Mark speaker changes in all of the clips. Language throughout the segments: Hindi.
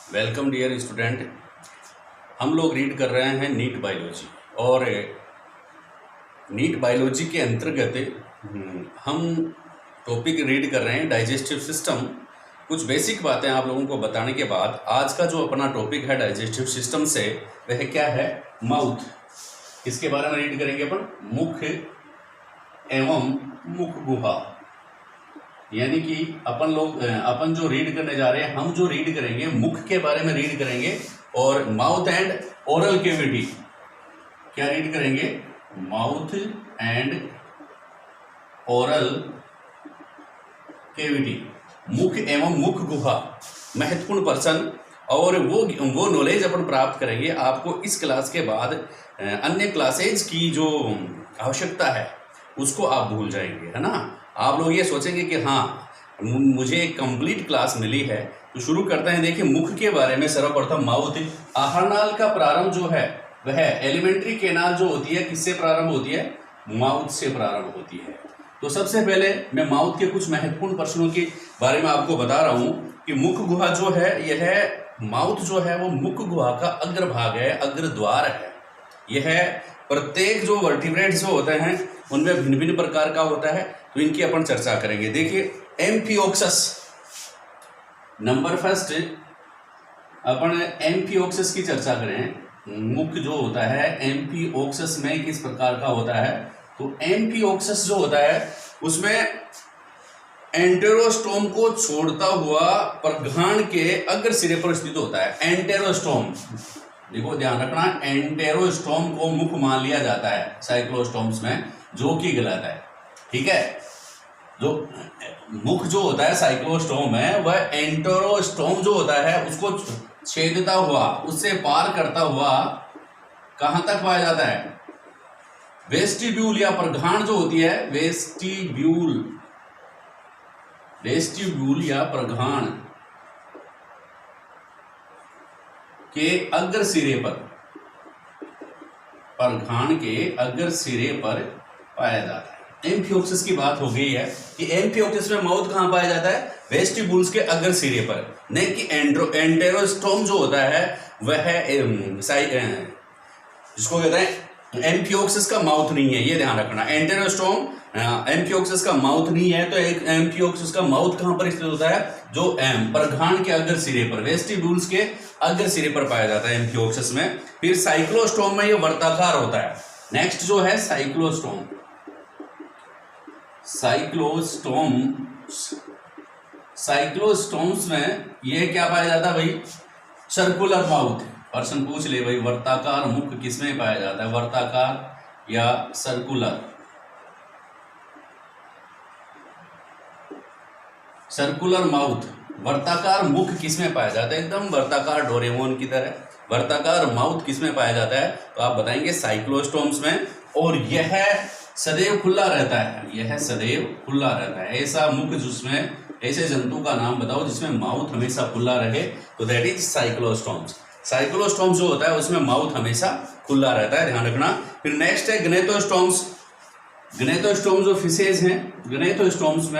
Speaker 1: Welcome dear student. हम लोग रीड कर रहे हैं नीट बायोलॉजी और नीट बायोलॉजी के अंतर्गत हम टॉपिक रीड कर रहे हैं डाइजेस्टिव सिस्टम। कुछ बेसिक बातें आप लोगों को बताने के बाद आज का जो अपना टॉपिक है डाइजेस्टिव सिस्टम से वह क्या है, माउथ। इसके बारे में रीड करेंगे अपन, मुख एवं मुख गुहा। यानी कि अपन जो रीड करने जा रहे हैं, हम जो रीड करेंगे मुख के बारे में रीड करेंगे और माउथ एंड ओरल कैविटी क्या रीड करेंगे, माउथ एंड ओरल कैविटी, मुख एवं मुख गुहा। महत्वपूर्ण पर्सन और वो नॉलेज अपन प्राप्त करेंगे। आपको इस क्लास के बाद अन्य क्लासेज की जो आवश्यकता है उसको आप भूल जाएंगे, है ना। आप लोग ये सोचेंगे कि हाँ मुझे एक कंप्लीट क्लास मिली है। तो शुरू करते हैं। देखिए, मुख के बारे में सर्वप्रथम माउथ। आहार नाल का प्रारंभ जो है वह एलिमेंट्री केनाल जो होती है किससे प्रारंभ होती है, माउथ से प्रारंभ होती है। तो सबसे पहले मैं माउथ के कुछ महत्वपूर्ण प्रश्नों के बारे में आपको बता रहा हूं कि मुख गुहा जो है, यह माउथ जो है वो मुख गुहा का अग्रभाग है, अग्रद्वार है। यह प्रत्येक जो वर्टिब्रेट्स जो होते हैं उनमें भिन्न भिन्न प्रकार का होता है, तो इनकी अपन चर्चा करेंगे। देखिए, एम्फियोक्सस नंबर फर्स्ट अपन एम्फियोक्सस की चर्चा करें। मुख जो होता है एम्फियोक्सस में किस प्रकार का होता है, तो एम्फियोक्सस जो होता है उसमें एंटेरोस्टोम को छोड़ता हुआ प्रघाण के अग्र सिरे पर स्थित होता है। एंटेरोस्टोम, देखो ध्यान रखना, एंटेरोस्टोम को मुख मान लिया जाता है साइक्लोस्टोम्स में, जो कि गलत है। ठीक है, जो मुख जो होता है साइक्लोस्टोम है वह एंटेरोस्टोम जो होता है उसको छेदता हुआ, उससे पार करता हुआ कहां तक पाया जाता है, वेस्टिब्यूल या प्रघाण जो होती है, वेस्टिब्यूल या प्रघाण के अग्र सिरे पर, प्रघाण के अग्र सिरे पर पाया जाता है। एम्फियोक्सस की बात हो गई है कि एम्फियोक्सस में माउथ कहां पाया जाता है, वेस्टिब्यूल्स के अग्र सिरे पर, नहीं कि एंटेरोस्टोम जो होता है वह जिसको कहते हैं एम्फियोक्सस का माउथ नहीं है, ये ध्यान रखना। एंटेरोस्टोम एम्फियोक्सस का माउथ नहीं है, तो एक एम्फियोक्सस का माउथ कहां पर स्थित होता है, जो प्रघाण के अग्र सिरे पर, वेस्टिब्यूल्स के अग्र सिरे पर पाया जाता है एम्फियोक्सस में। फिर साइक्लोस्टोम में ये वर्ताकार होता है। नेक्स्ट जो है साइक्लोस्टोम। साइक्लोस्टोम्स में ये क्या पाया जाता है भाई, सर्कुलर माउथ। पर्सन पूछ ले भाई वर्ताकार मुख किसमें पाया जाता है, वर्ताकार या सर्कुलर। सर्कुलर माउथ, वर्ताकार मुख किसमें पाया जाता है, एकदम वर्ताकार डोरेमोन की तरह वर्ताकार माउथ किसमें पाया जाता है, तो आप बताएंगे साइक्लोस्टोम्स में। और यह सदैव खुला रहता है, यह सदैव खुला रहता है। ऐसा मुख जिसमें, ऐसे जंतु का नाम बताओ जिसमें माउथ हमेशा खुला रहे, तो दैट इज साइक्लोस्टोम्स। साइक्लोस्टोम्स जो होता है उसमें माउथ हमेशा खुला रहता है, ध्यान रखना। फिर नेक्स्ट है ग्नेथोस्टोम्स। ग्नेथोस्टोम जो फिशेज हैं, ग्नेथोस्टोम्स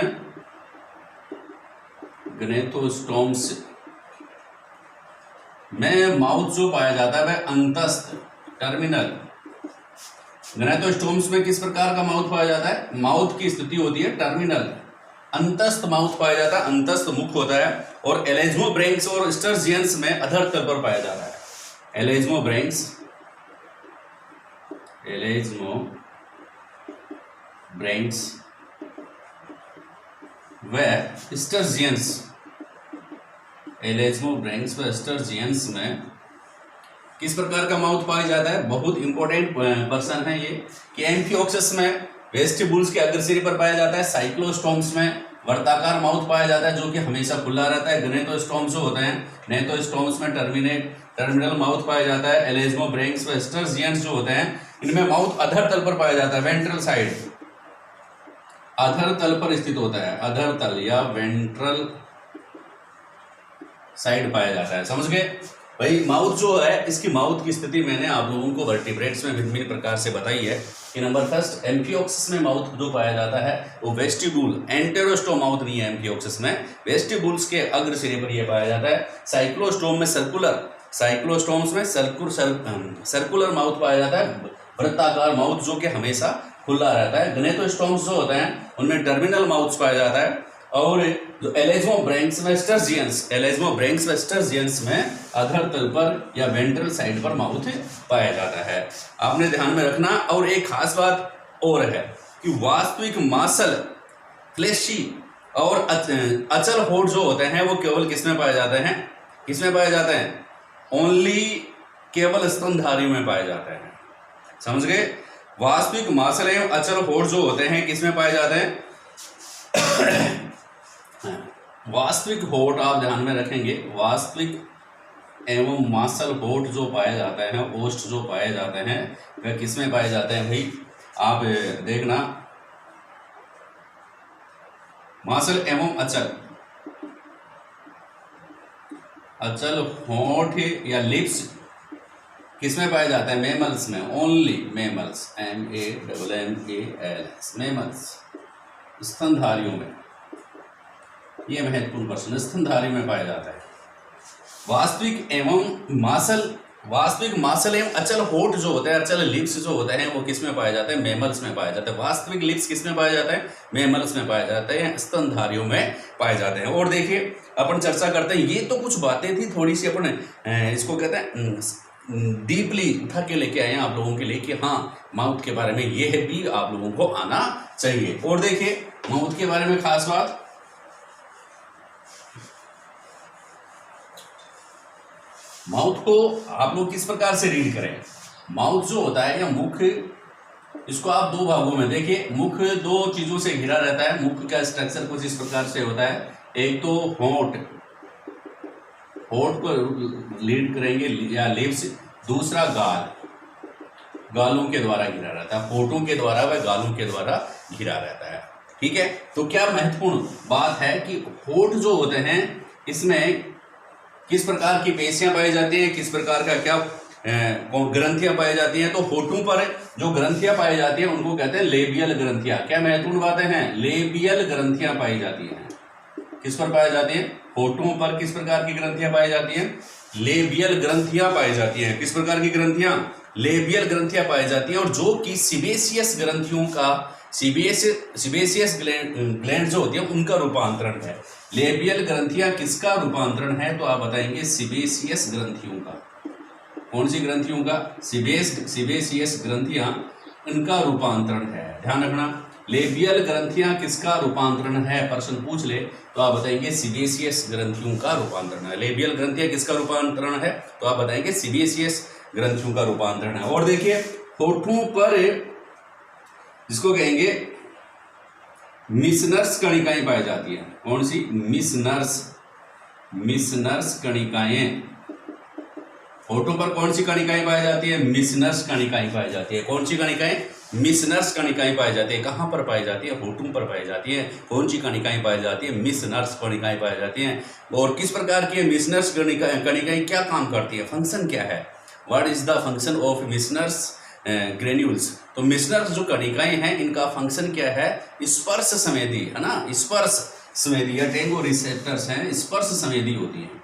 Speaker 1: में माउथ जो पाया जाता है वह अंतस्थ, टर्मिनल। ग्नेथोस्टोम्स में किस प्रकार का माउथ पाया जाता है, माउथ की स्थिति होती है टर्मिनल, अंतस्थ माउथ पाया जाता है, अंतस्थ मुख होता है। और एलेज्मोब्रेंक्स और स्टर्जियंस में अधर तल पर पाया जाता है। एलेज्मोब्रेंक्स व स्टर्जियंस, एलेज्मोब्रेंक्स व स्टर्जियंस में किस प्रकार का माउथ पाया जाता है, बहुत इंपॉर्टेंट पर्सन है ये, कि एम्फियोक्सस में वेस्टिब्यूल्स के अग्र सिरे पर पाया जाता है। साइक्लोस्टोम्स में वर्ताकार माउथ पाया जाता है जो कि हमेशा खुला रहता है। ग्नेथोस्टोम्स जो होते हैं, ग्नेथोस्टोम्स में टर्मिनल माउथ पाया जाता है। एलेज्मोब्रेंक्स व स्टर्जियंस जो होते हैं इनमें माउथ अधर तल पर पाया जाता है, वेंट्रल साइड, अधर तल पर स्थित होता है, अधर तल या वेंट्रल साइड पाया जाता है। समझ गए भाई। माउथ जो है, इसकी माउथ की स्थिति मैंने आप लोगों को वर्टिब्रेट्स में भिन्न भिन्न प्रकार से बताई है। कि नंबर फर्स्ट एम्फियोक्सिस में माउथ जो पाया जाता है वो वेस्टिब्यूल, एंटेरोस्टोम माउथ नहीं है एम्फियोक्सिस में, वेस्टिब्यूल्स के अग्र सिरे पर यह पाया जाता है। साइक्लोस्टोम में साइक्लोस्टोम्स में सर्कुलर माउथ पाया जाता है, वृत्ताकार माउथ जो कि हमेशा खुला रहता है। ग्नेथोस्टोम्स जो होते हैं उनमें टर्मिनल माउथ पाया जाता है। और जो एलेज्मोब्रैंक्स वेस्टर्जियंस में अधर तल पर या वेंट्रल साइड पर माउथ पाया जाता है, आपने ध्यान में रखना। और एक खास बात और है कि वास्तविक मासल, फ्लेशी और अचल होठ जो होते हैं वो केवल किसमें पाए जाते हैं, किसमें पाए जाते हैं, ओनली केवल स्तनधारियों में पाए जाते हैं। समझ गए? वास्तविक मासल एवं अचल होठ जो होते हैं किसमें पाए जाते हैं वास्तविक होठ आप ध्यान में रखेंगे, वास्तविक एवं मासल होठ जो पाए जाते हैं, ओष्ठ जो पाए जाते हैं वह किसमें पाए जाते हैं भाई, आप देखना। मासल एवं अचल होठ या लिप्स किसमें पाए जाते हैं, मेमल्स में, ओनली मेमल्स, MEMMALS, मेमल्स, स्तनधारियों में। ये महत्वपूर्ण प्रश्न, स्तनधारी में पाया जाता है। वास्तविक मासल एवं अचल होठ जो होते हैं, अचल लिप्स जो होते हैं वो किसमें पाए जाते हैं, मेमल्स में पाए जाते हैं। वास्तविक लिप्स किसमें पाए जाते हैं, मेमल्स में पाए जाते हैं, स्तनधारियों में पाए जाते हैं। और देखिए अपन चर्चा करते हैं, ये तो कुछ बातें थी थोड़ी सी, अपन इसको कहते हैं डीपली उठा के लेके आए हैं आप लोगों के लिए कि हाँ माउथ के बारे में ये है भी आप लोगों को आना चाहिए। और देखिए माउथ के बारे में खास बात, माउथ को आप लोग किस प्रकार से रीड करें। माउथ जो होता है या मुख, इसको आप दो भागों में देखिए। मुख दो चीजों से घिरा रहता है। मुख का स्ट्रक्चर कुछ इस प्रकार से होता है, एक तो होंठ को लीड करेंगे या लिप्स, दूसरा गालों के द्वारा घिरा रहता है, होठों के द्वारा व गालों के द्वारा घिरा रहता है। ठीक है, तो क्या महत्वपूर्ण बात है कि होठ जो होते हैं इसमें किस प्रकार की पेशियां पाई जाती हैं, किस प्रकार का क्या ग्रंथियां पाई जाती हैं। तो होठों पर जो ग्रंथियां पाई जाती हैं उनको कहते हैं लेबियल ग्रंथियां। क्या महत्वपूर्ण बातें हैं, लेबियल ग्रंथियां पाई जाती हैं। किस पर पाई जाती हैं, होठों पर किस प्रकार की ग्रंथियां पाई जाती हैं, लेबियल ग्रंथियां पाई जाती हैं। किस प्रकार की ग्रंथियां, लेबियल ग्रंथियां पाई जाती हैं। और जो कि सीबेसियस ग्रंथियों का, सीबेसियस ग्लैंड जो होती है उनका रूपांतरण है। लेबियल ग्रंथियां किसका रूपांतरण है, तो आप बताएंगे सीबेसियस ग्रंथियों का। कौन सी ग्रंथियों का, सीबेसियस ग्रंथियां, इनका रूपांतरण है। ध्यान रखना, लेबियल ग्रंथियां किसका रूपांतरण है, प्रश्न पूछ ले तो आप बताएंगे सीबेसियस ग्रंथियों का रूपांतरण है। लेबियल ग्रंथियां किसका रूपांतरण है, तो आप बताएंगे सीबेसियस ग्रंथियों का रूपांतरण है। और देखिए होठों पर जिसको कहेंगे मिसनर्स कणिकाएं पाई जाती हैं। कौन सी, मिसनर्स कणिकाएं। होठों पर कौन सी कणिकाएं पाई जाती है, मिसनर्स कणिकाएं पाई जाती है। कौन सी कणिकाएं, मिसनर्स कणिकाएं पाई जाती है। कहां पर पाई जाती है, होठों पर पाई जाती है। कौन सी कणिकाएं पाई जाती है, मिसनर्स कणिकाएं पाई जाती हैं। और किस प्रकार की मिसनर्स कणिकाएं क्या काम करती है, फंक्शन क्या है, what is the function of Meissner's granules. तो मिसनर्स जो कणिकाएं हैं इनका फंक्शन क्या है, स्पर्श संवेदी है ना, स्पर्श संवेदी या टेंगो रिसेप्टर्स हैं, स्पर्श संवेदी होती हैं।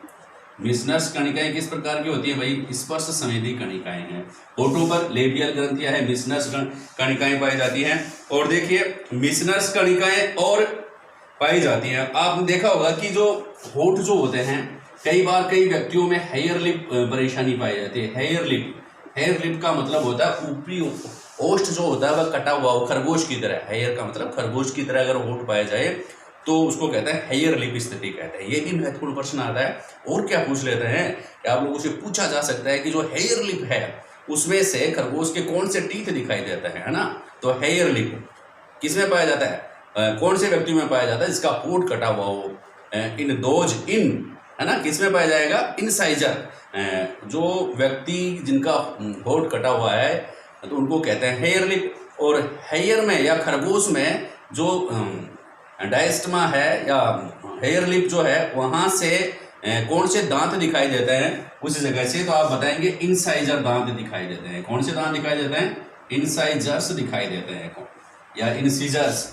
Speaker 1: मिसनर्स कणिकाएं किस प्रकार की होती है भाई, स्पर्श संवेदी कणिकाएं हैं। होठों पर लेबियल ग्रंथियां है, मिसनर्स कणिकाएं पाई जाती हैं। और देखिए मिसनर्स कणिकाएं और पाई जाती हैं। आपने देखा होगा कि जो होठ जो होते हैं कई बार कई व्यक्तियों में हेयर लिप परेशानी पाई जाती है। हेयर लिप का मतलब होता है ऊपरी ओष्ठ जो होता है वह कटा हुआ हो, खरगोश की तरह। हेयर का मतलब खरगोश की तरह अगर होठ पाया जाए तो उसको कहते हैं हेयर लिप स्थिति कहते हैं। ये भी महत्वपूर्ण प्रश्न आता है। और क्या पूछ लेते हैं कि आप लोगों से पूछा जा सकता है कि जो हेयर लिप है उसमें से खरगोश के कौन से टीथ दिखाई देते हैं, है ना। तो हेयर लिप किसमें पाया जाता है, कौन से व्यक्ति में पाया जाता है, जिसका होठ कटा हुआ हो। इन है ना, किसमें पाया जाएगा, इनसाइजर। जो व्यक्ति जिनका होठ कटा हुआ है तो उनको कहते हैं हेयर लिप। और हेयर में या खरगोश में जो डायस्टमा है या हेयर लिप जो है वहां से कौन से दांत दिखाई देते हैं उस जगह से, तो आप बताएंगे इनसाइजर दांत दिखाई देते हैं। कौन से दांत दिखाई देते हैं, इंसाइजर्स दिखाई देते हैं या इंसीजर्स,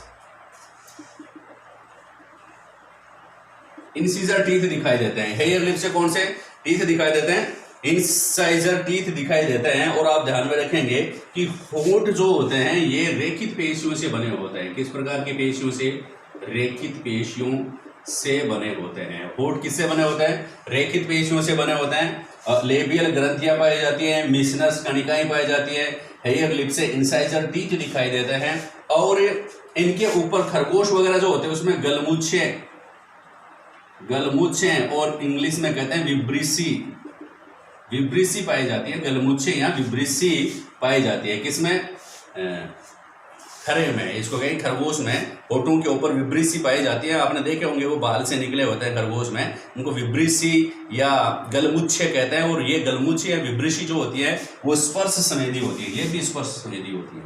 Speaker 1: इंसीजर टीथ दिखाई देते हैं। हेयर लिप से कौन से टीथ दिखाई देते हैं? इंसाइजर टीथ दिखाई देते हैं। और आप ध्यान में रखेंगे कि होंठ जो होते हैं ये रेखित पेशियों से बने होते हैं। किस प्रकार की पेशियों से? रेखित पेशियों से बने होते हैं। होंठ किससे बने होते हैं? रेखित पेशियों से बने होते हैं। लेबियल ग्रंथियां पाई जाती हैं, मिशनस कणिकाएं पाई जाती है। हेयर लिप से इंसाइजर टीथ दिखाई देते हैं। और इनके ऊपर खरगोश वगैरह जो होते हैं उसमें गलमुच्छे और इंग्लिश में कहते हैं विब्रिसी पाई जाती है। गलमुच्छे या विब्रिसी पाई जाती है। किसमें? खरे में, इसको कहेंगे खरगोश में होठों के ऊपर विब्रिसी पाई जाती है। आपने देखे होंगे वो बाल से निकले होते हैं खरगोश में, उनको विब्रिसी या गलमुच्छे कहते हैं। और ये गलमुच्छे या विब्रिसी जो होती है वो स्पर्श संवेदी होती है। ये भी स्पर्श संवेदी होती है।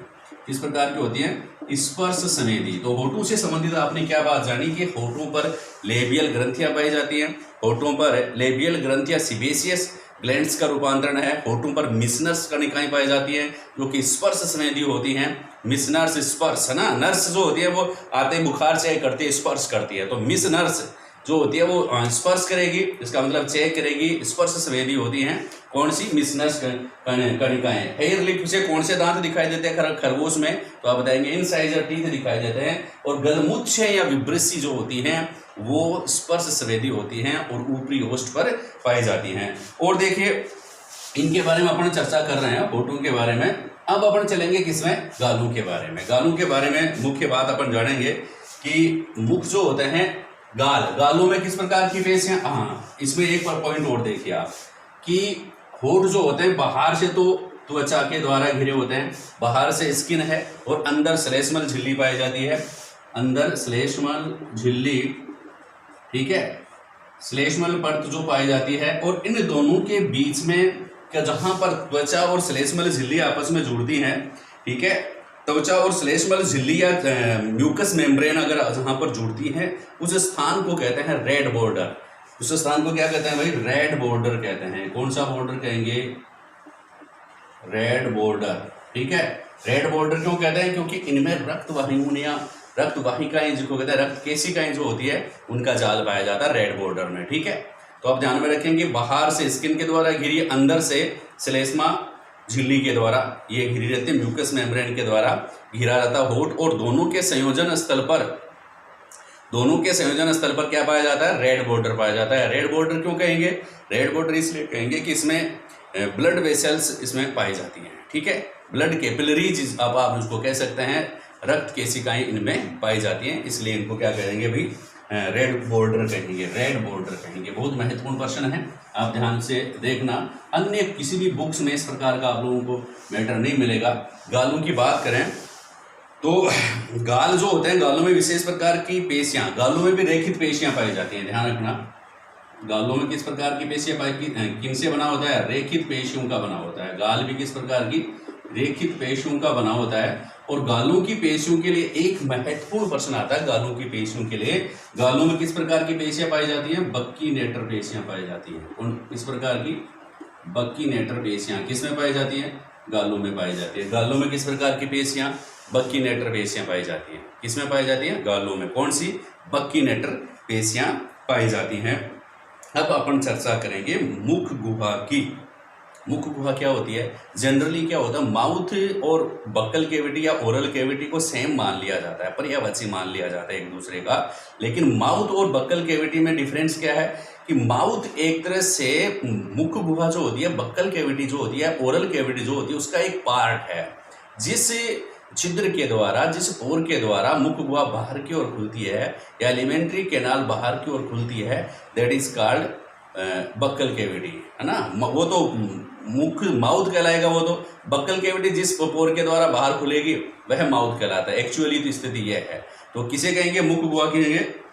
Speaker 1: किस प्रकार की होती है? स्पर्श संवेदी। तो होठों से संबंधित आपने क्या बात जानी कि होठों पर लेबियल ग्रंथियां पाई जाती हैं। होठों पर लेबियल ग्रंथियां सिबेशियस ग्लैंड्स का रूपांतरण है। होठों पर मिशनर्स कणिकाएं पाई जाती हैं जो कि स्पर्श संवेदी होती हैं। मिशनर्स स्पर्श है ना, नर्स जो होती है वो आते बुखार चेक करती है, स्पर्श करती है। तो मिशनर्स जो होती है वो स्पर्श करेगी, इसका मतलब चेक करेगी, स्पर्श संवेदी होती हैं। कौन सी? मिशनर्स कणिकाएं। हेयर लिप से कौन से दांत दिखाई देते हैं खरगोश में? तो आप बताएंगे इंसाइजर टीथ दिखाई देते हैं। और गलमुच्छे या विब्रिसी जो होती हैं वो स्पर्श संवेदी होती हैं और ऊपरी होस्ट पर पाई जाती हैं। और देखिए इनके बारे में अपन चर्चा कर रहे हैं, होठों के बारे में। अब अपन चलेंगे किसमें? गालों के बारे में। गालों के बारे में मुख्य बात अपन जानेंगे कि मुख जो होते हैं गालों में किस प्रकार की पेशियां। हाँ, इसमें एक पॉइंट और देखिए आप कि होठ जो होते हैं बाहर से तो त्वचा के द्वारा घिरे होते हैं, बाहर से स्किन है और अंदर श्लेष्मल झिल्ली पाई जाती है। अंदर श्लेष्मल झिल्ली, ठीक है, श्लेष्मल परत जो पाई जाती है। और इन दोनों के बीच में जहां पर त्वचा और श्लेष्मल झिल्ली आपस में जुड़ती हैं, ठीक है, त्वचा और श्लेष्मल झिल्ली या म्यूकस मेम्ब्रेन अगर जहां पर जुड़ती है उस स्थान को कहते हैं रेड बॉर्डर। उस स्थान को क्या कहते हैं भाई? रेड बॉर्डर कहते हैं। कौन सा बॉर्डर कहेंगे? रेड बॉर्डर, ठीक है। रेड बॉर्डर क्यों कहते हैं? क्योंकि इनमें रक्त वाहिकाएं जिसको कहते हैं रक्त केशिकाएं जो होती है उनका जाल पाया जाता है रेड बॉर्डर में, ठीक है। तो आप ध्यान में रखेंगे बाहर से स्किन के द्वारा घिरी, अंदर से श्लेष्मा झिल्ली के द्वारा ये घिरी रहती है, म्यूकस मेम्ब्रेन के द्वारा घिरा रहता होठ। और दोनों के संयोजन स्थल पर क्या पाया जाता है? रेड बॉर्डर पाया जाता है। रेड बॉर्डर क्यों कहेंगे? रेड बॉर्डर इसलिए कहेंगे कि इसमें ब्लड वेसल्स इसमें पाई जाती हैं, ठीक है। ब्लड कैपिलरीज आप उसको कह सकते हैं, रक्त केशिकाएं इनमें पाई जाती हैं, इसलिए इनको क्या कहेंगे भाई? रेड बॉर्डर कहेंगे, रेड बॉर्डर कहेंगे। बहुत महत्वपूर्ण प्रश्न है, आप ध्यान से देखना। अन्य किसी भी बुक्स में इस प्रकार का आप लोगों को मैटर नहीं मिलेगा। गालों की बात करें तो गाल जो होते हैं, गालों में विशेष प्रकार की पेशियां, गालों में भी रेखित पेशियां पाई जाती हैं। ध्यान रखना, गालों में किस प्रकार की पेशियां पाई, किनसे बना होता है? रेखित पेशियों का बना होता है। गाल भी किस प्रकार की? रेखित पेशियों का बना होता है। और गालों की पेशियों के लिए एक महत्वपूर्ण प्रश्न आता है। गालों की पेशियों के लिए, गालों में किस प्रकार की पेशियां पाई जाती हैं? बक्कीनेटर पेशियां पाई जाती हैं। कौन किस प्रकार की? बक्कीनेटर पेशियां किस में पाई जाती हैं? गालों में पाई जाती है। गालों में किस प्रकार की पेशियां? बक्कीनेटर पेशियां पाई जाती हैं। किसमें पाई जाती हैं? गालों में। कौन सी? बक्कीनेटर पेशियां पाई जाती हैं। अब अपन चर्चा करेंगे मुख गुहा की। मुख गुहा क्या होती है? जनरली क्या होता है, माउथ और बक्कल कैविटी या ओरल कैविटी को सेम मान लिया जाता है, पर्यायवाची मान लिया जाता है एक दूसरे का। लेकिन माउथ और बक्कल कैविटी में डिफरेंस क्या है कि माउथ एक तरह से मुख गुहा जो होती है, बक्कल कैविटी जो होती है, ओरल कैविटी जो होती है, उसका एक पार्ट है। जिस छिद्र के द्वारा, जिस पोर के द्वारा मुख गुहा बाहर की ओर खुलती है या एलिमेंट्री कैनाल बाहर की ओर खुलती है, that is called buccal cavity, है ना। वो तो मुख माउथ कहलाएगा। वो तो बक्कल कैविटी जिस पोर के द्वारा बाहर खुलेगी वह माउथ कहलाता है। एक्चुअली तो स्थिति यह है। तो किसे कहेंगे? मुख गुहा कहेंगे।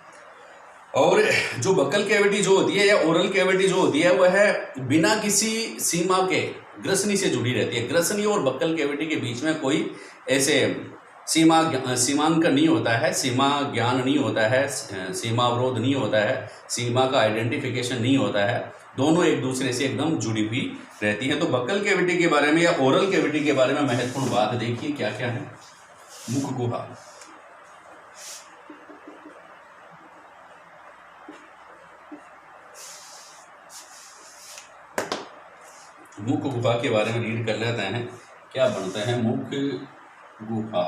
Speaker 1: और जो बक्कल कैविटी जो होती है या ओरल कैविटी जो होती है वह बिना किसी सीमा के ग्रसनी से जुड़ी रहती है। ग्रसनी और बक्कल कैविटी के बीच में कोई ऐसे सीमांक नहीं होता है, सीमा ज्ञान नहीं होता है, सीमा अवरोध नहीं होता है, सीमा का आइडेंटिफिकेशन नहीं होता है। दोनों एक दूसरे से एकदम जुड़ी हुई रहती हैं। तो बक्कल कैविटी के बारे में या ओरल कैविटी के बारे में महत्वपूर्ण बात देखिए क्या क्या है। मुख गुहा, मुख गुहा के बारे में रीड कर लेते हैं। क्या बनता है मुख गुहा,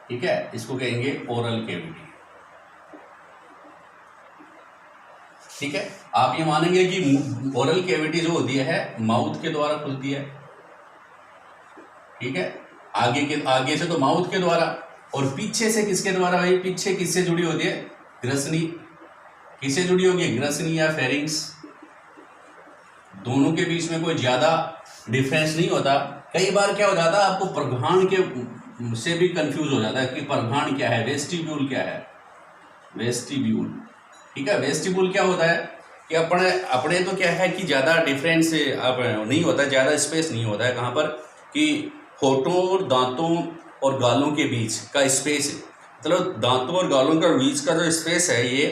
Speaker 1: ठीक है, इसको कहेंगे ओरल कैविटी। ठीक है, आप ये मानेंगे कि ओरल कैविटी जो होती है माउथ के द्वारा खुलती है। ठीक है, आगे से तो माउथ के द्वारा, और पीछे से किसके द्वारा भाई? पीछे किससे जुड़ी होती है? ग्रसनी। किससे जुड़ी होगी? ग्रसनी या फेरिंग्स। दोनों के बीच में कोई ज्यादा डिफरेंस नहीं होता। कई बार क्या हो जाता है, आपको प्रघाण के से भी कंफ्यूज हो जाता है कि प्रघाण क्या है, वेस्टिब्यूल क्या है। वेस्टिब्यूल, ठीक है, वेस्टिब्यूल क्या होता है कि अपने तो क्या है कि ज्यादा डिफरेंस अब नहीं होता, ज्यादा स्पेस नहीं होता है। कहाँ पर? कि होठों और दांतों और गालों के बीच का स्पेस है, मतलब दांतों और गालों का बीच का जो स्पेस है, ये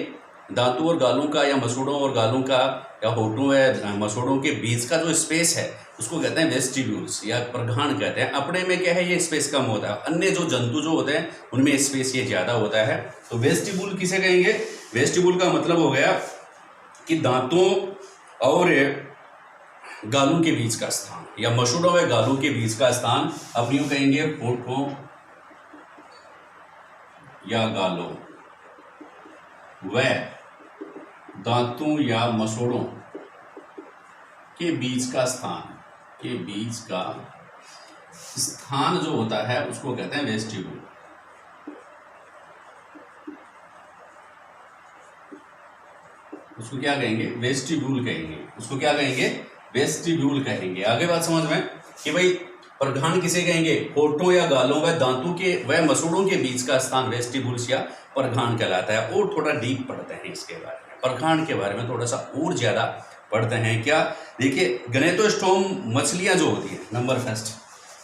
Speaker 1: दांतों और गालों का या मसूड़ों और गालों का या होठों या मसूड़ों के बीच का जो स्पेस है उसको कहते हैं वेस्टिब्यूल्स या प्रघाण कहते हैं। अपने में क्या है, ये स्पेस कम होता है। अन्य जो जंतु जो होते हैं उनमें स्पेस ये ज्यादा होता है। तो वेस्टिब्यूल किसे कहेंगे? वेस्टिब्यूल का मतलब हो गया कि दांतों और गालों के बीच का स्थान या मसूड़ों व गालों के बीच का स्थान। अब यूं कहेंगे होठों या गालों व दांतों या मसूड़ों के बीच का स्थान, के बीच का स्थान जो होता है उसको कहते हैं वेस्टिब्यूल। उसको क्या कहेंगे? वेस्टिब्यूल कहेंगे। उसको क्या कहेंगे? वेस्टिब्यूल कहेंगे। आगे बात समझ में कि भाई प्रघाण किसे कहेंगे? होठों या गालों व दांतों के व मसूड़ों के बीच का स्थान वेस्टिब्यूल्स या प्रघाण कहलाता है। और थोड़ा डीप पढ़ते हैं इसके बारे में, प्रघाण के बारे में थोड़ा सा और ज्यादा पढ़ते हैं। क्या देखिए, गनेटोस्टोम मछलियां जो होती है, नंबर फर्स्ट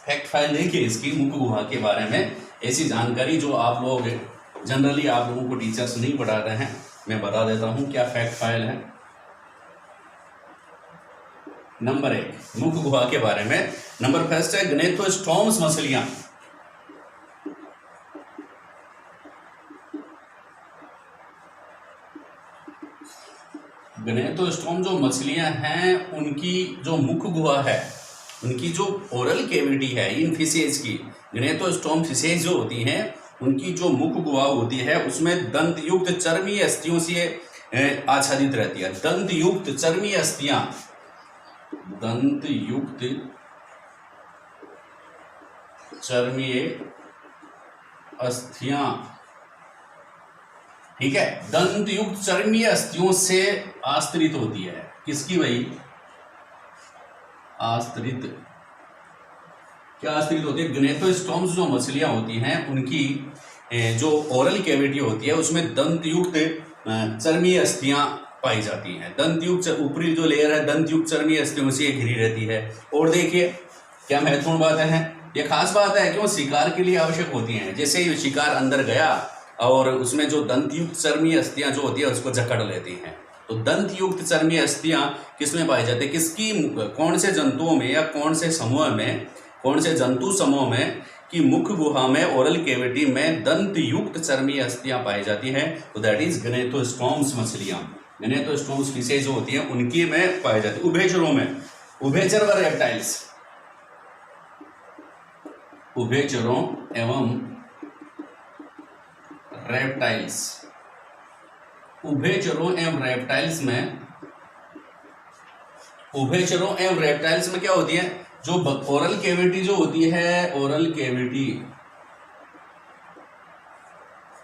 Speaker 1: फैक्ट फाइल देखिए इसकी मुख गुहा के बारे में। ऐसी जानकारी जो आप लोग जनरली आप लोगों को टीचर्स नहीं पढ़ाते हैं, मैं बता देता हूं क्या फैक्ट फाइल है। नंबर 1 मुख गुहा के बारे में, नंबर फर्स्ट है गनेटोस्टोम्स मछलियां। गनेटोस्टोम जो मछलियां हैं उनकी जो मुख गुहा है, उनकी जो ओरल कैविटी है इन फिशेज की, गनेटोस्टोम फिशेज जो होती हैं उनकी जो मुख गुहा होती है उसमें दंत युक्त चर्मीय अस्थियों से आच्छादित रहती है। दंत युक्त चर्मीय अस्थियां, दंत युक्त चर्मीय अस्थियां, ठीक है, दंत युक्त चर्मीय अस्थियों से आस्तरित होती है। किसकी भाई? आस्तरित। क्या आस्तरित होती है? गनेटोस्टोम्स जो मछलियां होती हैं उनकी जो ओरल कैविटी होती है उसमें दंत युक्त चर्मीय अस्थियां पाई जाती हैं। दंत युक्त ऊपरी जो लेयर है दंत युक्त चर्मीय अस्थियों से घिरी रहती है। और देखिए क्या महत्वपूर्ण बातें हैं, ये खास बात है, क्यों? शिकार के लिए आवश्यक होती हैं। जैसे ही शिकार अंदर गया और उसमें जो दंत युक्त चर्मीय अस्थियां जो होती है उसको जकड़ लेती हैं। तो दंत युक्त चर्मीय अस्थियां किसमें पाई जाती है? किसकी, कौन से जंतुओं में या कौन से समूह में, कौन से जंतु समूह में कि मुख गुहा में ओरल कैविटी में दंत युक्त चर्मीय अस्थियां पाई जाती हैं? तो दैट इज गनेटोस्टोम्स मछलियां। गनेटोस्टोम्स फिशेज जो होती हैं उनकी में पाई जाती है। उभयचरों में, उभयचर व रेप्टाइल्स, उभयचरों एवं रेप्टाइल्स, उभयचरों एवं रेप्टाइल्स में, उभयचरों एवं रेप्टाइल्स में क्या होती है? जो ओरल कैविटी जो होती है, ओरल कैविटी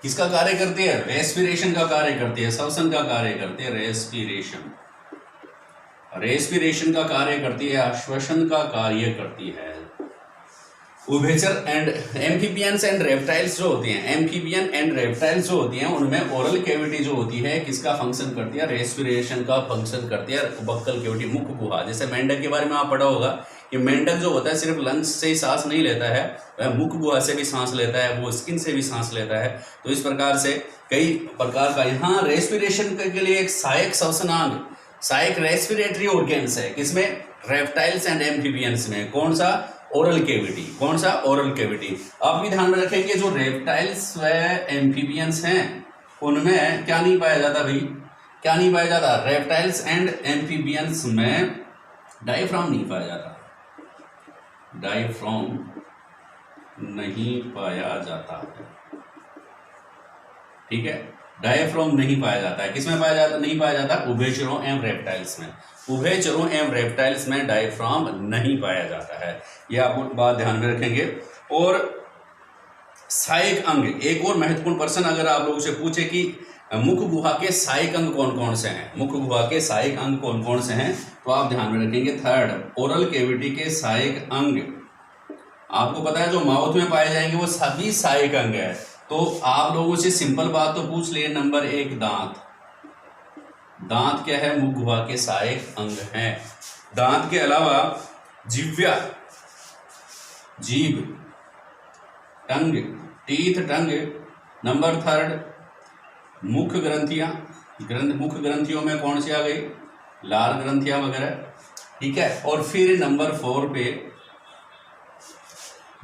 Speaker 1: किसका कार्य करती है? रेस्पिरेशन का कार्य करती है, श्वसन का कार्य करती है। रेस्पिरेशन, रेस्पिरेशन का कार्य करती है, श्वसन का कार्य करती है। उभयचर एंड एम्फीबियंस एंड रेप्टाइल्स जो होती हैं, एम्फीबियन एंड रेप्टाइल्स जो होती हैं उनमें ओरल कैविटी जो होती है किसका फंक्शन करती है? रेस्पिरेशन का फंक्शन करती है। बक्कल कैविटी, मुख गुहा, जैसे मेंढक के बारे में आप पढ़ा होगा कि मेंढक जो होता है सिर्फ लंग्स से ही सांस नहीं लेता है, वह मुख गुहा से भी सांस लेता है, वो स्किन से भी सांस लेता है। तो इस प्रकार से कई प्रकार का यहाँ रेस्पिरेशन के लिए एक सहायक श्वसनांग, सहायक रेस्पिरेटरी ऑर्गेन्स है, किसमें? रेप्टाइल्स एंड एम्फीबियंस में। कौन सा? Oral cavity. कौन सा? Oral cavity. आप भी ध्यान में रखेंगे जो रेप्टाइल्स व एम्फीबियंस हैं उनमें क्या नहीं पाया जाता भाई? क्या नहीं पाया जाता? रेप्टाइल्स एंड एम्फीबियंस में डायफ्राम नहीं पाया जाता, डायफ्राम नहीं पाया जाता है। ठीक है, डायफ्राम नहीं पाया जाता है। किसमें पाया जाता? नहीं पाया जाता उभयचरों एवं रेप्टाइल्स में। उभयचरों एवं रेप्टाइल्स में डायफ्राम नहीं पाया जाता है, यह आप बात ध्यान में रखेंगे। और सहायक अंग, एक और महत्वपूर्ण प्रश्न अगर आप लोगों से पूछे कि मुख गुहा के सहायक अंग कौन कौन से हैं, मुख गुहा के सहायक अंग कौन कौन से हैं, तो आप ध्यान में रखेंगे थर्ड, ओरल कैविटी के सहायक अंग आपको पता है जो माउथ में पाए जाएंगे वो सभी सहायक अंग है। तो आप लोगों से सिंपल बात तो पूछ लिए, नंबर 1 दांत। दांत क्या है? मुख गुहा के सहायक अंग हैं। दांत के अलावा जिह्वा, जीभ, टंग, टीथ, टंग। नंबर 3 मुख ग्रंथियां, मुख ग्रंथियों में कौन सी आ गई? लार ग्रंथियां वगैरह। ठीक है, और फिर नंबर 4 पे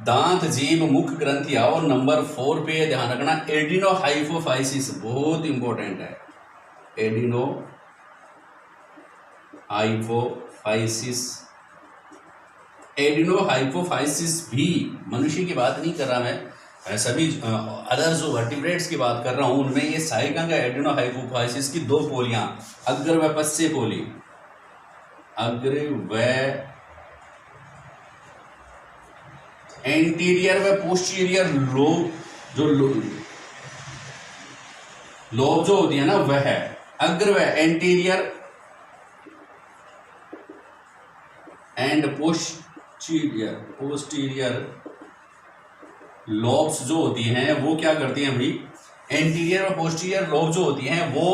Speaker 1: दांत, जीभ, मुख ग्रंथियां, और नंबर 4 पे ध्यान रखना एडिनो हाइपोफाइसिस, बहुत इंपॉर्टेंट है। एडिनो हाइपोफाइसिस, एडिनो हाइपोफाइसिस भी मनुष्य की बात नहीं कर रहा मैं, सभी अदर जो वर्टिब्रेट्स की बात कर रहा हूं उनमें ये सहायक अंग है। एडिनो हाइपोफाइसिस की 2 पोलियां, अग्र व पश्य पोली, अग्र व एंटीरियर व पोस्टीरियर लोब, जो लोब जो होती है ना वह है अग्र व एंटीरियर एंड पोस्टीरियर लोब्स जो होती हैं वो क्या करती हैं भाई? एंटीरियर और पोस्टीरियर लोब जो होती हैं वो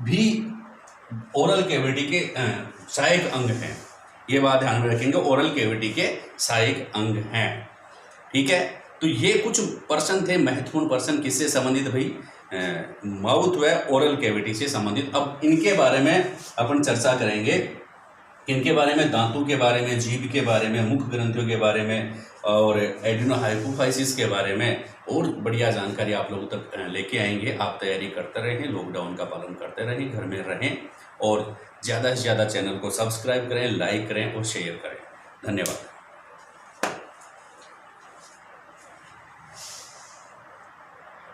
Speaker 1: भी ओरल कैविटी के सहायक अंग हैं। ये बात ध्यान में रखेंगे, ओरल कैविटी के सहायक अंग हैं। ठीक है, तो ये कुछ प्रश्न थे, महत्वपूर्ण प्रश्न किससे संबंधित भाई? माउथ व ओरल कैविटी से संबंधित। अब इनके बारे में अपन चर्चा करेंगे, इनके बारे में, दांतों के बारे में, जीभ के बारे में, मुख ग्रंथियों के बारे में और एडिनो हाइपोफाइसिस के बारे में और बढ़िया जानकारी आप लोगों तक लेके आएंगे। आप तैयारी करते रहें, लॉकडाउन का पालन करते रहें, घर में रहें और ज़्यादा से ज़्यादा चैनल को सब्सक्राइब करें, लाइक करें और शेयर करें। धन्यवाद।